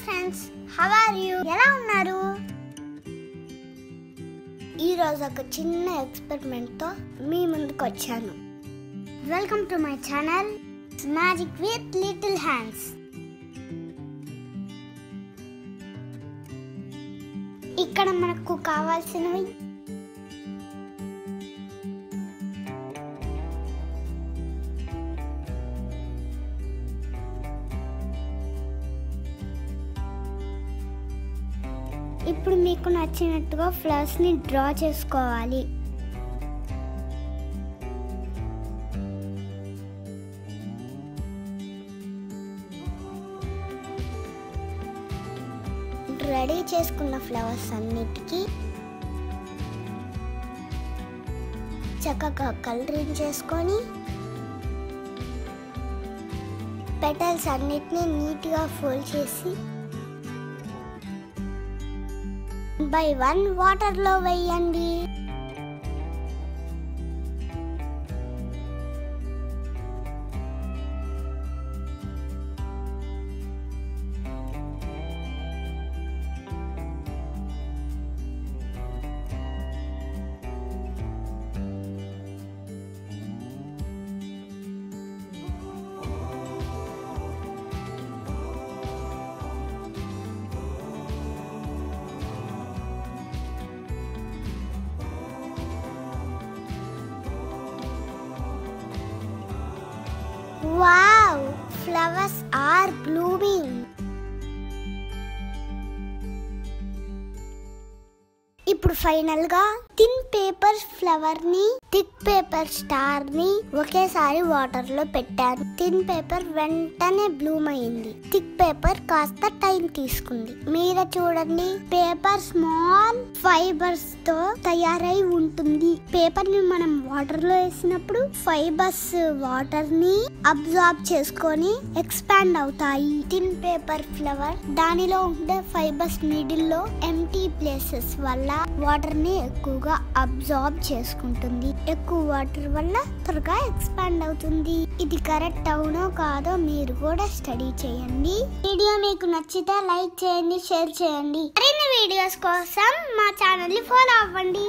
Friends, how are you? ఎలా ఉన్నారు? ఈ రోజు ఒక చిన్న ఎక్స్పెరిమెంట్ తో మీ ముందుకు వచ్చాను. Welcome to my channel magic with little hands. ఇక్కడ మనకు కావాల్సినవి ఇప్పుడు మీకు నచ్చినట్టుగా ఫ్లవర్స్ ని డ్రా చేసుకోవాలి. రెడీ చేసుకున్న ఫ్లవర్స్ అన్నిటికీ చక్కగా కలరింగ్ చేసుకొని పెటల్స్ అన్నిటిని నీట్గా ఫోల్డ్ చేసి బై వన్ వాటర్లో వేయండి. Wow! Flowers are blooming. ఇప్పుడు ఫైనల్ గా థిన్ పేపర్ ఫ్లవర్ ని థిక్ పేపర్ స్టార్ ని ఒకేసారి వాటర్ లో పెట్టాను. థిన్ పేపర్ వెంటనే బ్లూమ్ అయింది. థిక్ పేపర్ కాస్త టైం తీసుకుంది. మీరే చూడండి, పేపర్ స్మాల్ ఫైబర్స్ తో తయారై ఉంటుంది. పేపర్ ని మనం వాటర్ లో వేసినప్పుడు ఫైబర్స్ వాటర్ ని అబ్జార్బ్ చేసుకొని ఎక్స్పాండ్ అవుతాయి. థిన్ పేపర్ ఫ్లవర్ దానిలో ఉండే ఫైబర్స్ మిడిల్ లో ఎంటీ ప్లేసెస్ వల్ల వాటర్ ని ఎక్కువగా అబ్జార్బ్ చేసుకుంటుంది. ఎక్కువ వాటర్ వల్ల త్వరగా ఎక్స్పాండ్ అవుతుంది. ఇది కరెక్ట్ అవునో కాదో మీరు కూడా స్టడీ చేయండి. వీడియో మీకు నచ్చితే లైక్ చేయండి, షేర్ చేయండి. మరిన్ని వీడియోస్ కోసం మా ఛానల్ ని ఫాలో అవ్వండి.